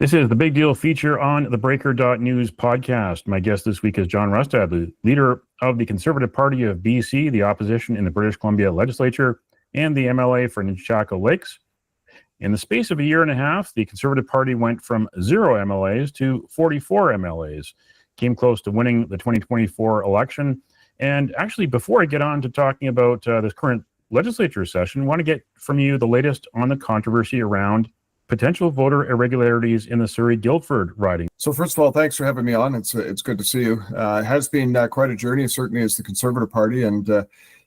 This is the Big Deal feature on theBreaker.news podcast. My guest this week is John Rustad, the leader of the Conservative Party of B.C, the opposition in the British Columbia legislature, and the MLA for Nunchako Lakes. In the space of a year and a half, the Conservative Party went from 0 MLAs to 44 MLAs, came close to winning the 2024 election. And actually, before I get on to talking about this current legislature session, I want to get from you the latest on the controversy around potential voter irregularities in the Surrey-Guildford riding. So first of all, thanks for having me on. It's good to see you. It has been quite a journey, certainly as the Conservative Party. And,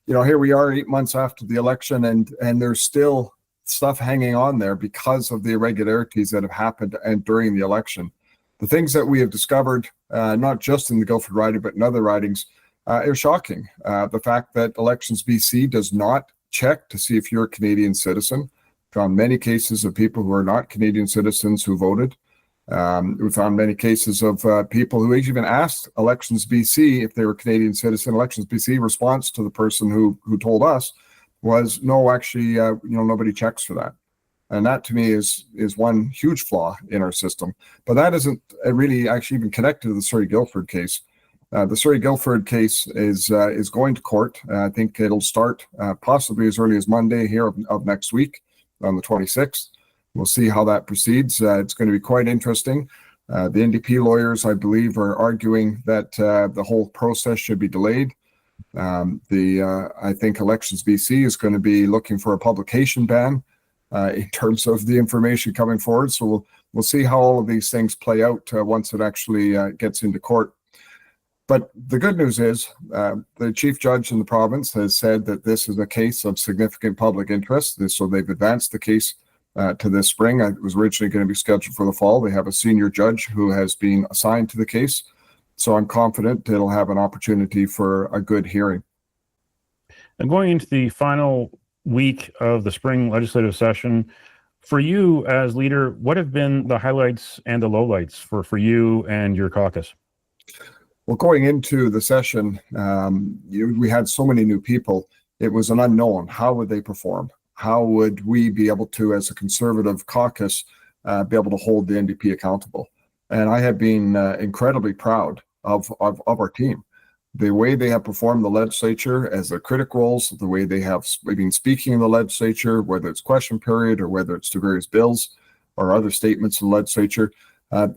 here we are 8 months after the election, and there's still stuff hanging on there because of the irregularities that have happened and during the election. The things that we have discovered, not just in the Guildford riding, but in other ridings, are shocking. The fact that Elections BC does not check to see if you're a Canadian citizen. Found many cases of people who are not Canadian citizens who voted. We found many cases of people who even asked Elections BC if they were Canadian citizen. Elections BC response to the person who told us was, no, actually, nobody checks for that. And that to me is one huge flaw in our system. But that isn't really actually even connected to the Surrey-Guildford case. The Surrey-Guildford case is going to court. I think it'll start possibly as early as Monday here of next week, on the 26th. We'll see how that proceeds. It's going to be quite interesting. The NDP lawyers, I believe, are arguing that the whole process should be delayed. I think Elections BC is going to be looking for a publication ban in terms of the information coming forward. So we'll see how all of these things play out once it actually gets into court. But the good news is the chief judge in the province has said that this is a case of significant public interest. So they've advanced the case to this spring. It was originally going to be scheduled for the fall. They have a senior judge who has been assigned to the case. So I'm confident it'll have an opportunity for a good hearing. And going into the final week of the spring legislative session, for you as leader, what have been the highlights and the lowlights for you and your caucus? Well, going into the session, we had so many new people. It was an unknown. How would they perform? How would we be able to, as a Conservative caucus, be able to hold the NDP accountable? And I have been incredibly proud of our team. The way they have performed the legislature as their critic roles, the way they have been speaking in the legislature, whether it's question period or whether it's to various bills or other statements in the legislature,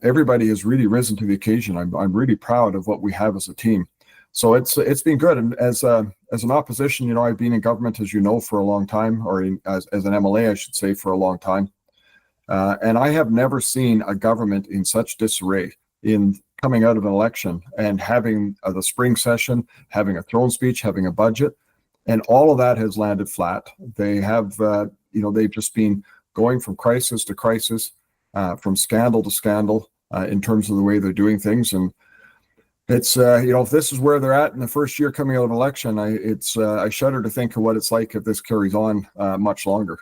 everybody has really risen to the occasion. I'm really proud of what we have as a team. So it's been good. And as an opposition, I've been in government, as you know, for a long time, or as an MLA, I should say, for a long time. And I have never seen a government in such disarray in coming out of an election and having the spring session, having a throne speech, having a budget, and all of that has landed flat. They have, they've just been going from crisis to crisis, from scandal to scandal in terms of the way they're doing things. And it's, if this is where they're at in the first year coming out of an election, I shudder to think of what it's like if this carries on much longer.